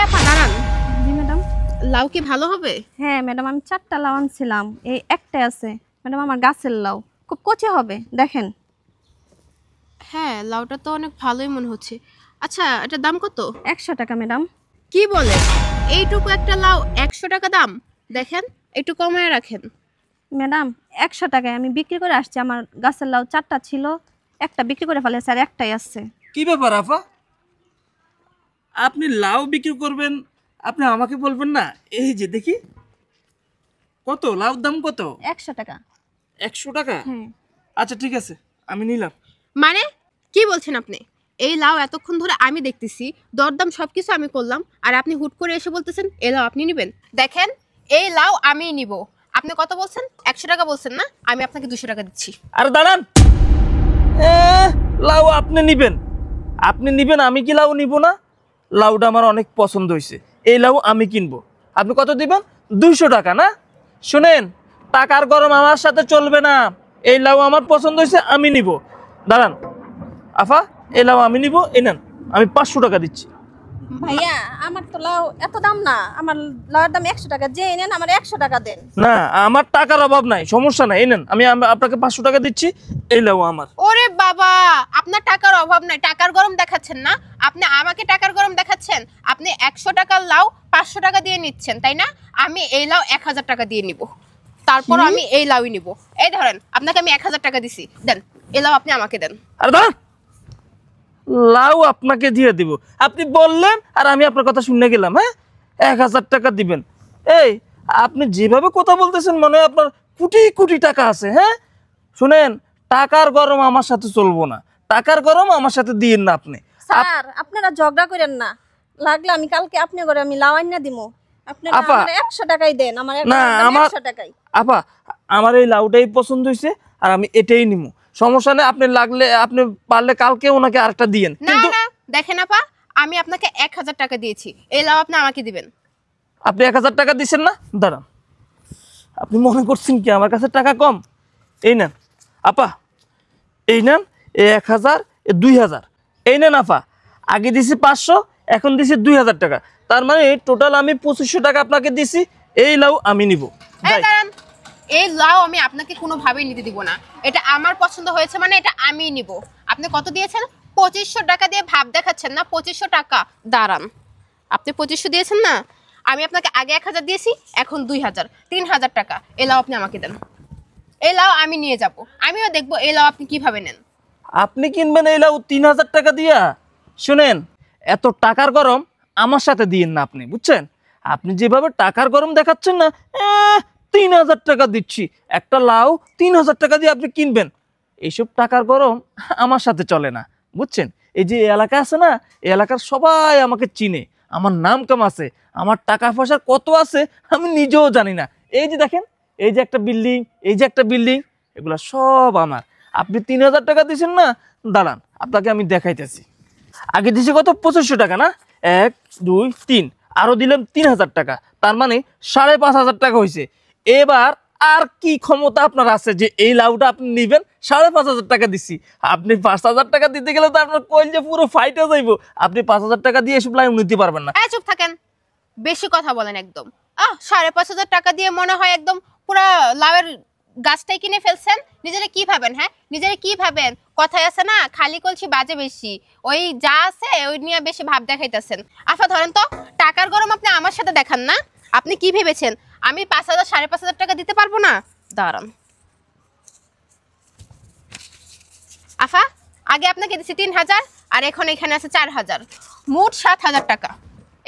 আপা দাঁড়ান। জি ম্যাডাম। লাউ কি ভালো হবে? হ্যাঁ ম্যাডাম, আমি 4টা লাউ আনছিলাম, এই একটাই আছে ম্যাডাম, আমার গাছের লাউ, খুব কচি হবে দেখেন। হ্যাঁ, লাউটা তো অনেক ভালোই মনে হচ্ছে। আচ্ছা, এটার দাম কত? 100 টাকা ম্যাডাম। কি বলে, এইটুকু একটা লাউ 100 টাকা দাম? দেখেন, একটু কমায় রাখেন। ম্যাডাম 100 টাকায় আমি বিক্রি করে আসছি, আমার গাছের লাউ 4টা ছিল, একটা বিক্রি করে ফেলেছে আর একটাই আছে। কি ব্যাপার আফা, আপনি লাউ বিক্রি করবেন, আপনি আমাকে বলবেন না? এই যে দেখি, কত লাউর দাম কত? 100 টাকা। 100 টাকা? হ্যাঁ। আচ্ছা ঠিক আছে, আমি নিলাম। মানে কি বলছেন আপনি? এই লাউ এতক্ষণ ধরে আমি দেখতেছি, দরদাম সবকিছু আমি করলাম, আর আপনি হুট করে এসে বলতেছেন এই লাউ আপনি নেবেন? দেখেন, এই লাউ আমিই নিব। আপনি কত বলছেন? 100 টাকা বলছেন না? আমি আপনাকে 200 টাকা দিচ্ছি। আরে দাঁড়ান, লাউ আপনি নিবেন? আপনি নিবেন, আমি কি লাউ নিব না? লাউটা আমার অনেক পছন্দ হয়েছে, এই লাউ আমি কিনবো। আপনি কত দিবেন? 200 টাকা না? শুনেন, টাকার গরম আমার সাথে চলবে না। এই লাউ আমার পছন্দ হয়েছে, আমি নিব। দাঁড়ান আফা, এই লাউ আমি নিব, এই নেন, আমি 500 টাকা দিচ্ছি। ভাইয়া আমার তো লাউ এত দাম না, আমার লাউয়ের দাম 100 টাকা, যে নেন আমার 100 টাকা দেন। না, আমার টাকার অভাব নাই, সমস্যা নাই, এই নেন, আমি আপনাকে 500 টাকা দিচ্ছি, এই লাউ আমার। ওরে বাবা, আপনার টাকার অভাব নাই, টাকার গরম দেখাচ্ছেন না? আপনি আমাকে টাকার গরম দেখাচ্ছেন। আপনি 100 টাকার লাউ 500 টাকা দিয়ে নিচ্ছেন, তাই না? আমি এই লাউ 1000 টাকা দিয়ে নিব, তারপর আমি এই লাউই নিব। এই ধরেন, আপনাকে আমি 1000 টাকা দিছি, দেন এই লাউ আপনি আমাকে দেন। আরে দাঁড়ান, লাউ আপনাকে দিয়ে দিব? আপনি বললেন আর আমি আপনার কথা শুনে গেলাম। হ্যাঁ, 1000 টাকা দিবেন? এই, আপনি যেভাবে কথা বলতেছেন মনে হয় আপনার কোটি কোটি টাকা আছে। হ্যাঁ, শুনেন, টাকার গরম আমার সাথে চলবো না, টাকার গরম আমার সাথে দিয়েন না আপনি। স্যার আপনারা ঝগড়া করেন না, লাগলে আমি কালকে আপনি করে আমি লাউ আইনা দিমু, আপনারা আপা, আমার 100 টাকাই দেন, আমার না, আমার 100 টাকাই। আপা, আমার এই লাউটাই পছন্দ হয়েছে আর আমি এটাই নিবো, সমস্যা নেই। আপনি লাগলে, আপনি পারলে কালকে ওনাকে আরেকটা দিয়েন। না না, দেখেন আপা, আমি আপনাকে 1000 টাকা দিয়েছি, এই লাউ আপনি আমাকে দিবেন। আপনি 1000 টাকা দিচ্ছেন না? দাঁড়ান, আপনি মনে করছেন কি আমার কাছে টাকা কম? এই নেন আপা, এই নেন, এই 1000, এই 2000, এই নেন আপা। আগে দিছি 500, এখন দিছি 2000 টাকা, তার মানে টোটাল আমি 2500 টাকা আপনাকে দিছি। এই লাউ আমি নিব। এই দাঁড়ান, এই লাউ আমি আপনাকে কোনোভাবেই নিতে দিব না। এটা আমার পছন্দ হয়েছে মানে এটা আমিই নিব। আপনি কত দিয়েছেন? 2500 টাকা দিয়ে ভাব দেখাচ্ছেন না? 2500 টাকা। দাঁড়ান, আপনি 2500 দিয়েছেন না? আমি আপনাকে আগে 1000 দিয়েছি, এখন 2000, 3000 টাকা। এই লাউ আপনি আমাকে দেন। এই লাউ আমি নিয়ে যাব, আমিও দেখবো এই লাউ আপনি কিভাবে নেন। আপনি কিনবেন এই লাউ 3000 টাকা দিয়া? শুনেন, এত টাকার গরম আমার সাথে দিয়েন না আপনি, বুঝছেন? আপনি যেভাবে টাকার গরম দেখাচ্ছেন না, 3000 টাকা দিচ্ছি, একটা লাউ 3000 টাকা দিয়ে আপনি কিনবেন, এইসব টাকার গরম আমার সাথে চলে না, বুঝছেন? এই যে এলাকা আছে না, এই এলাকার সবাই আমাকে চিনে, আমার নাম কাম আছে, আমার টাকা পয়সা কত আছে আমি নিজেও জানি না। এই যে দেখেন, এই যে একটা বিল্ডিং, এই যে একটা বিল্ডিং, এগুলা সব আমার। আপনি 3000 টাকা দিচ্ছেন না? দাঁড়ান, আপনাকে আমি দেখাইতেছি। আগে দিছি কত? 2500 টাকা না? 1 2 3, আরো দিলাম 3000 টাকা, তার মানে 5500 টাকা হয়েছে। এবার আর কি ক্ষমতা আপনার আছে যে এই লাউটা আপনি নিবেন? 5500 টাকা দিচ্ছি, আপনি 5000 টাকা দিতে গেলে তো আপনার কইল যে পুরো ফাইটে যাইব। আপনি 5000 টাকা দিয়ে এসব লাউ নিতে পারবেন না। চুপ থাকেন, বেশি কথা বলেন একদম। 5500 টাকা দিয়ে মনে হয় একদম পুরা লাউয়ের গাছটাই কিনে ফেলছেন। নিজেরা কি ভাবেন? হ্যাঁ, নিজেরা কি ভাবেন? কথায় আছে না, খালি কলসি বাজে বেশি। ওই যা আছে ওই নিয়ে বেশি ভাব দেখাইতেছেন। আচ্ছা ধরেন তো, টাকার গরম আপনি আমার সাথে দেখান না। আপনি কি ভেবেছেন আমি 5000 5500 টাকা দিতে পারবো না? দাঁড়ান আফা, আগে আপনাকে দিচ্ছি 3000, আর এখন এখানে আছে 4000, মোট 7000 টাকা।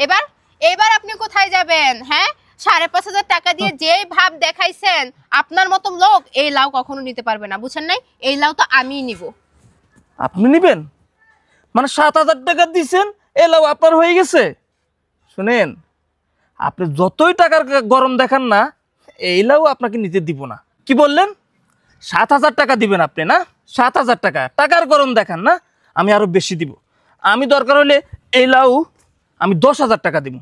এবার এবার আপনি কোথায় যাবেন? হ্যাঁ, 5500 টাকা দিয়ে যেই ভাব দেখাইছেন, আপনার মতো লোক এই লাউ কখনো নিতে পারবে না, বুঝছেন নাই? এই লাউ তো আমিই নিব। আপনি নিবেন মানে 7000 টাকা দিচ্ছেন, এই লাউ আপনার হয়ে গেছে? শুনেন, আপনি যতই টাকার গরম দেখান না, এই লাউ আপনাকে নিতে দিব না। কি বললেন? 7000 টাকা দিবেন আপনি না? 7000 টাকা টাকার গরম দেখান না? আমি আরো বেশি দিব। আমি দরকার হলে এই লাউ আমি 10000 টাকা দিব।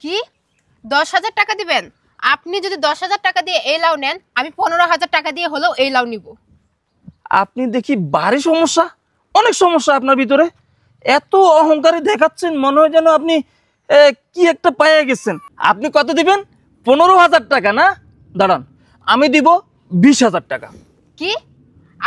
কি 10000 টাকা দিবেন? আপনি যদি 10000 টাকা দিয়ে এই লাউ নেন, আমি 15000 টাকা দিয়ে হলেও এই লাউ নিব। আপনি দেখি ভারী সমস্যা, অনেক সমস্যা আপনার ভিতরে। এত অহংকারী দেখাচ্ছেন, মনে হয় যেন আপনি কি একটা পাইয়া গেছেন। আপনি কত দিবেন? 15,000 টাকা না? দাঁড়ান, আমি দিব 20,000 টাকা। কি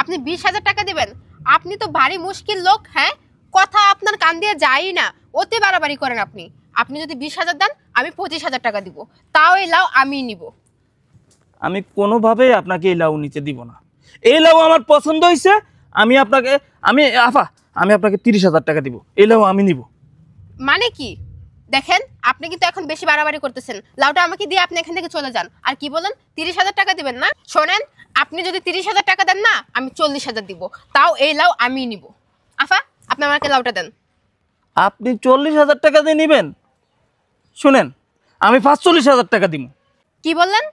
আপনি 20,000 টাকা দিবেন? আপনি তো ভারী মুশকিল লোক, হ্যাঁ? কথা আপনার কান দিয়ে যায়ই না, অতি বাড়াবাড়ি করেন আপনি। আপনি যদি 20,000 দেন, আমি 25,000 টাকা দিব, তাও এই লাউ আমি নিব। আমি কোনোভাবেই আপনাকে এই লাউ নিতে দিব না। এই লাউ আমার পছন্দ হয়েছে, আমি আপনাকে আমি আপনাকে 30,000 টাকা দিব। এই লাউ আমি নিব। মানে কি? দেখেন, আপনি কিন্তু এখন বেশি বাড়াবাড়ি করতেছেন। লাউটা আমাকে দিয়ে আপনি এখান থেকে চলে যান। আর কি বলেন 30,000 টাকা দিবেন না? শোনেন, আপনি যদি 30,000 টাকা দেন না, আমি 40,000 দিব, তাও এই লাউ আমি নিব। আফা, আপনি আমাকে লাউটা দেন। আপনি 40,000 টাকা দিয়ে নেবেন? শুনেন, আমি 45,000 টাকা দিব। কি বললেন?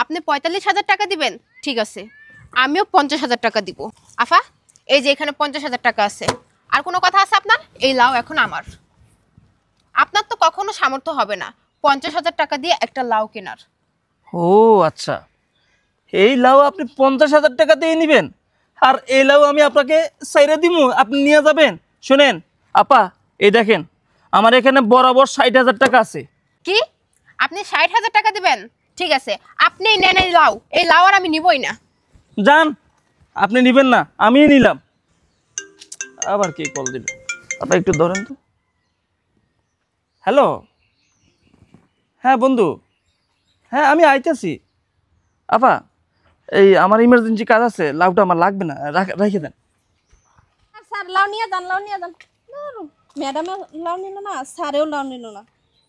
আপনি 45,000 টাকা দিবেন? ঠিক আছে, আমিও 50,000 টাকা দিব। আফা, এই যে এখানে 50,000 টাকা আছে। আর কোনো কথা আছে আপনার? এই লাউ এখন আমার। আপনার তো কখনো সামর্থ্য হবে না 50,000 টাকা দিয়ে একটা লাউ কেনার। ও আচ্ছা, এই লাউ আপনি 50,000 টাকা দিয়ে নেবেন, আর এই লাউ আমি আপনাকে সাইরে দিব, আপনি নিয়ে যাবেন। শুনেন আপা, এই দেখেন, আমার এখানে বরাবর 60,000 টাকা আছে। কি? আপনি 60,000 টাকা দিবেন? ঠিক আছে, আপনি নেন এই লাউ। এই লাউ আর আমি নিবই না। যান, আপনি নেবেন না, আমিই নিলাম। আবার কে কল দিল? আপা একটু ধরেন তো। হ্যালো, হ্যাঁ বন্ধু, হ্যাঁ আমি আইতেছি। আপা, এই আমার ইমার্জেন্সি কাজ আছে, লাউটা আমার লাগবে না, রেখে দেন। স্যার লাউ নিয়ে যান, লাউ নিয়ে যান। ম্যাডামও লাউ নিল না, স্যারেও লাউ নিল না।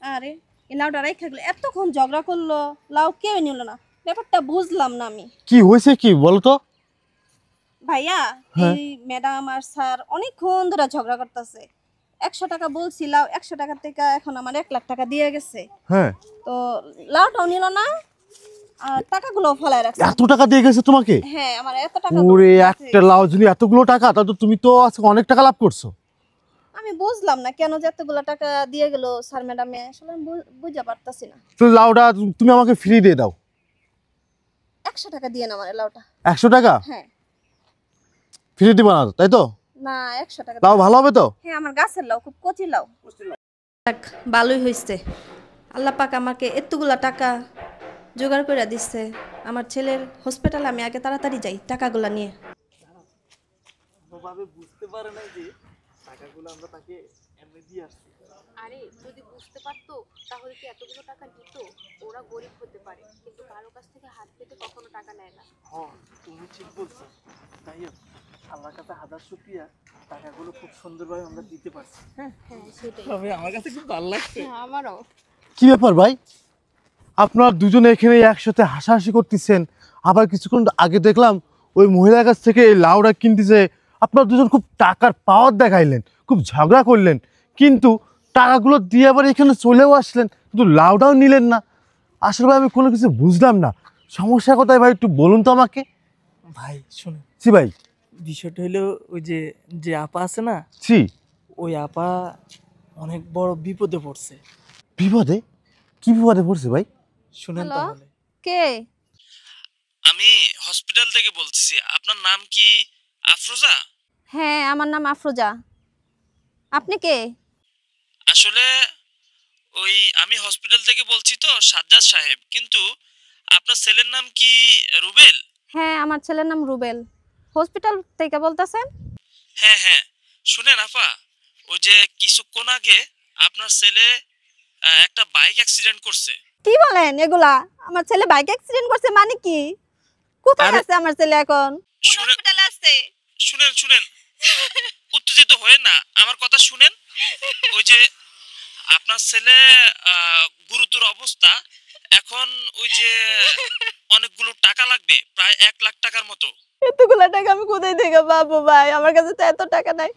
আরে এই লাউটা রেখে গেল, এতক্ষণ ঝগড়া করলো, লাউ কেউ নিল না। ব্যাপারটা বুঝলাম না আমি। কি হয়েছে কি বলতো? ভাইয়া, এই ম্যাডাম আর স্যার অনেকক্ষণ ধরে ঝগড়া করতেছে। 100 টাকা বলছিলাম, 100 টাকা থেকে এখন আমার 1 লাখ টাকা দিয়ে গেছে। হ্যাঁ, তো লাউটাও নিল না, আর টাকাগুলো ফেলায় রাখছে। এত টাকা দিয়ে গেছে তোমাকে? হ্যাঁ, আমার এত টাকা। ওরে, একটা লাউ যদি এতগুলো টাকা, তাহলে তো তুমি তো আজকে অনেক টাকা লাভ করছো। আমি বুঝলাম না কেন যে এতগুলো টাকা দিয়ে গেল স্যার ম্যাডামে, আসলে আমি বুঝতে পারতাছি না। তো লাউটা তুমি আমাকে ফ্রি দিয়ে দাও। 100 টাকা দিয়ে না আমার লাউটা। 100 টাকা হ্যাঁ। ফ্রি দিবা না, তাই তো? না, 100 টাকা। লাউ ভালো হবে তো? হ্যাঁ, আমার গাছের লাউ, খুব কচি লাউ। যাক, ভালোই হয়েছে, আল্লাহ পাক আমাকে এতগুলা টাকা জোগাড় করে দিচ্ছে। আমার ছেলের হসপিটালে আমি আগে তাড়াতাড়ি যাই টাকাগুলা নিয়ে। বুঝতে পারে না যে টাকাগুলো আমরা তাকে এমনি দিয়ে আসছি। আরে যদি বুঝতে পারতো তাহলে কি এতগুলো টাকা দিত? ওরা গরিব হতে পারে, কিন্তু কারো কাছ থেকে হাত পেতে কখনো টাকা নেয় না। হ্যাঁ, তুমি ঠিক বলছো। তাই আল্লাহর কাছে হাজার শুকরিয়া, টাকাগুলো খুব সুন্দরভাবে আমরা দিতে পারছি। হ্যাঁ, সেটাই। তবে আমার কাছে খুব ভালো লাগছে। আমারও। কি ব্যাপার ভাই, আপনারা দুজনে এখানে একসাথে হাসাহাসি করতেছেন, আবার কিছুক্ষণ আগে দেখলাম ওই মহিলার কাছ থেকে এই লাউটা কিনতেছে। আপনারা দুজন খুব টাকার পাওয়ার দেখাইলেন, খুব ঝগড়া করলেন, কিন্তু টাকাগুলো দিয়ে আবার এখানে চলেও আসলেন, কিন্তু লাউটাও নিলেন না। আসলে ভাই আমি কোনো কিছু বুঝলাম না, সমস্যা কোথায় ভাই, একটু বলুন তো আমাকে। ভাই শুনুন, জি ভাই। বিষয়টা হলো ওই যে যে আপা আছে না, জি। ওই আপা অনেক বড় বিপদে পড়ছে। বিপদে? কি বিপদে পড়ছে ভাই? শুনেন হ্যালো? তাহলে। কে? আমি হসপিটাল থেকে বলতেছি। আপনার নাম কি আফরোজা? হ্যাঁ, আমার নাম আফরোজা। আপনি কে? আসলে ওই আমি হসপিটাল থেকে বলছি তো, সাজ্জাদ সাহেব, কিন্তু আপনার ছেলের নাম কি রুবেল? হ্যাঁ, আমার ছেলের নাম রুবেল। হসপিটাল থেকে বলতেছেন? হ্যাঁ হ্যাঁ, শুনেন আপা, ওই যে কিছুক্ষণ আগে আপনার ছেলে একটা বাইক অ্যাক্সিডেন্ট করছে। কি বলেন এগুলা? আমার ছেলে বাইক অ্যাক্সিডেন্ট করছে মানে কি? কোথায় আছে আমার ছেলে এখন? হসপিটালে আছে? শুনেন শুনেন, উত্তেজিত হয়ে না, আমার কথা শুনেন। ওই যে আপনার ছেলে গুরুতর অবস্থা, এখন ওই যে অনেকগুলো টাকা লাগবে, প্রায় 1 লাখ টাকার মতো। এতগুলা টাকা আমি কোথায় থেকে পাবো ভাই? আমার কাছে তো এত টাকা নাই।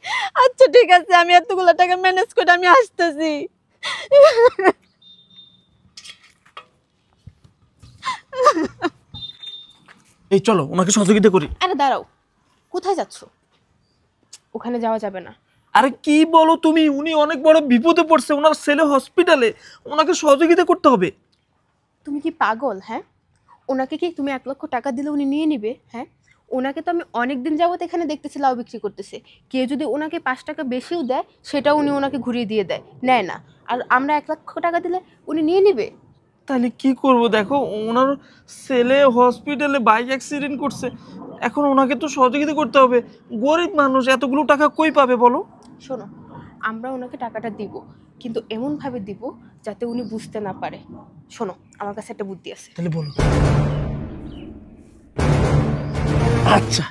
আচ্ছা ঠিক আছে, আমি এতগুলা টাকা ম্যানেজ করে আমি আসতেছি। এই চলো ওনাকে সহযোগিতা করি। আরে দাঁড়াও, কোথায় যাচ্ছ? ওখানে যাওয়া যাবে না। আরে কি বলো তুমি, উনি অনেক বড় বিপদে পড়ছে, ওনার ছেলে হসপিটালে, ওনাকে সহযোগিতা করতে হবে। তুমি কি পাগল? হ্যাঁ, ওনাকে কি তুমি 1 লক্ষ টাকা দিলে উনি নিয়ে নিবে? হ্যাঁ, ওনাকে তো আমি অনেক দিন যাবত এখানে দেখতেছি লাউ বিক্রি করতেছে। কেউ যদি ওনাকে 5 টাকা বেশিও দেয়, সেটাও উনি ওনাকে ঘুরিয়ে দিয়ে দেয়, নেয় না। আর আমরা 1 লাখ টাকা দিলে উনি নিয়ে নিবে। তাহলে কি করব? দেখো ওনার ছেলে হসপিটালে বাইক অ্যাক্সিডেন্ট করছে, এখন ওনাকে তো সহযোগিতা করতে হবে। গরিব মানুষ এতগুলো টাকা কই পাবে বলো? শোনো, আমরা ওনাকে টাকাটা দিব, কিন্তু এমনভাবে দিব যাতে উনি বুঝতে না পারে। শোনো, আমার কাছে একটা বুদ্ধি আছে। তাহলে বলো। আচ্ছা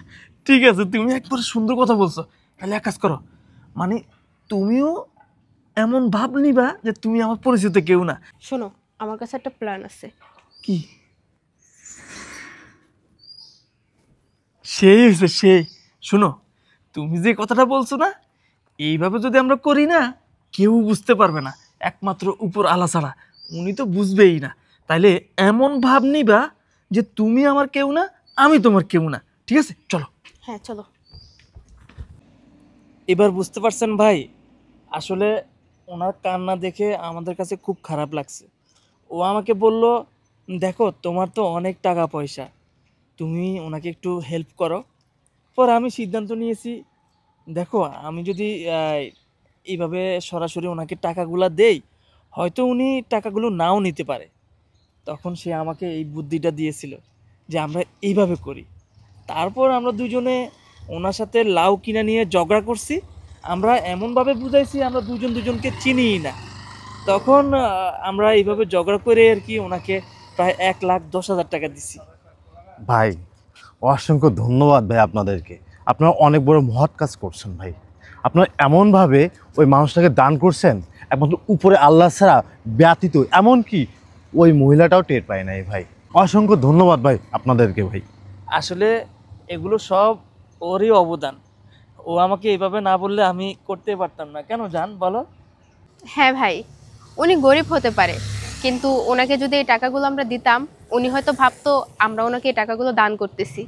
ঠিক আছে, তুমি একবার সুন্দর কথা বলছো। তাহলে এক কাজ করো, মানে তুমিও এমন ভাব নিবা যে তুমি আমার পরিচিত কেউ না। শোনো, আমার কাছে একটা প্ল্যান আছে। কি? সেই হয়েছে সেই। শোনো, তুমি যে কথাটা বলছো না, এইভাবে যদি আমরা করি না, কেউ বুঝতে পারবে না, একমাত্র উপর আলা ছাড়া। উনি তো বুঝবেই না। তাইলে এমন ভাব নিবা যে তুমি আমার কেউ না, আমি তোমার কেউ না। ঠিক আছে, চলো। হ্যাঁ চলো। এবার বুঝতে পারছেন ভাই, আসলে ওনার কান্না দেখে আমাদের কাছে খুব খারাপ লাগছে। ও আমাকে বলল, দেখো তোমার তো অনেক টাকা পয়সা, তুমি ওনাকে একটু হেল্প করো। পর আমি সিদ্ধান্ত নিয়েছি, দেখো আমি যদি এইভাবে সরাসরি ওনাকে টাকাগুলো দেই, হয়তো উনি টাকাগুলো নাও নিতে পারে। তখন সে আমাকে এই বুদ্ধিটা দিয়েছিল যে আমরা এইভাবে করি। তারপর আমরা দুজনে ওনার সাথে লাউ কিনা নিয়ে ঝগড়া করছি। আমরা এমনভাবে বুঝাইছি আমরা দুজনকে চিনিই না। তখন আমরা এইভাবে ঝগড়া করে আর কি ওনাকে প্রায় 1,10,000 টাকা দিছি। ভাই অসংখ্য ধন্যবাদ ভাই আপনাদেরকে। আপনারা অনেক বড় মহৎ কাজ করছেন ভাই। আপনারা এমনভাবে ওই মানুষটাকে দান করছেন, একমাত্র উপরে আল্লাহ ছাড়া ব্যতীত এমনকি ওই মহিলাটাও টের পায় নাই ভাই। অসংখ্য ধন্যবাদ ভাই আপনাদেরকে ভাই। আসলে এগুলো সব ওরই অবদান। ও আমাকে এইভাবে না বললে আমি করতে পারতাম না। কেন জান বলো? হ্যাঁ ভাই, উনি গরিব হতে পারে, কিন্তু ওনাকে যদি এই টাকাগুলো আমরা দিতাম, উনি হয়তো ভাবতো আমরা ওনাকে এই টাকাগুলো দান করতেছি।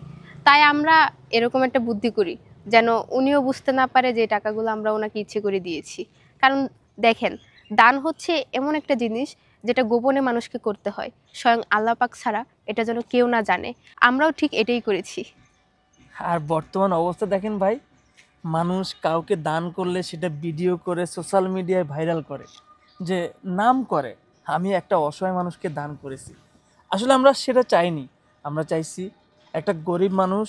তাই আমরা এরকম একটা বুদ্ধি করি যেন উনিও বুঝতে না পারে যে এই টাকাগুলো আমরা ওনাকে ইচ্ছে করে দিয়েছি। কারণ দেখেন, দান হচ্ছে এমন একটা জিনিস যেটা গোপনে মানুষকে করতে হয়, স্বয়ং আল্লাহ পাক ছাড়া এটা যেন কেউ না জানে। আমরাও ঠিক এটাই করেছি। আর বর্তমান অবস্থা দেখেন ভাই, মানুষ কাউকে দান করলে সেটা ভিডিও করে সোশ্যাল মিডিয়ায় ভাইরাল করে, যে নাম করে আমি একটা অসহায় মানুষকে দান করেছি। আসলে আমরা সেটা চাইনি। আমরা চাইছি একটা গরিব মানুষ,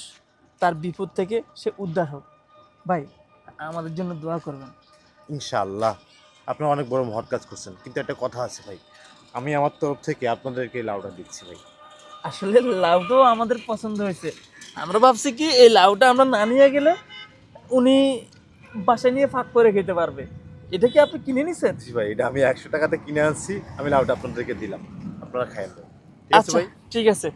তার বিপদ থেকে সে উদ্ধার হোক। ভাই আমাদের জন্য দোয়া করবেন। ইনশাআল্লাহ আপনারা অনেক বড় মহৎ কাজ করছেন, কিন্তু একটা কথা আছে ভাই, আমি আমার তরফ থেকে আপনাদেরকে এই লাউটা দিচ্ছি ভাই। আসলে লাউটাও আমাদের পছন্দ হয়েছে। আমরা ভাবছি কি এই লাউটা আমরা না নিয়ে গেলে উনি বাসায় নিয়ে ফাঁক করে খেতে পারবে। এটা কি আপনি কিনে নিছেন? জি ভাই, এটা আমি 100 টাকাতে কিনে আনছি, আমি লাউটা আপনাদেরকে দিলাম, আপনারা খাইয়েন ভাই। ঠিক আছে আচ্ছা ভাই? ঠিক আছে,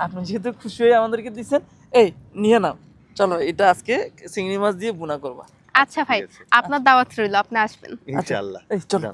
আপনি যেহেতু খুশি হয়ে আমাদেরকে দিচ্ছেন, এই নিয়ে নাও, চলো এটা আজকে চিংড়ি মাছ দিয়ে বুনা করবা। আচ্ছা ভাই, ঠিক আছে। আপনার দাওয়াত রইল, আপনি আসবেন। ইনশাআল্লাহ। এই চলো।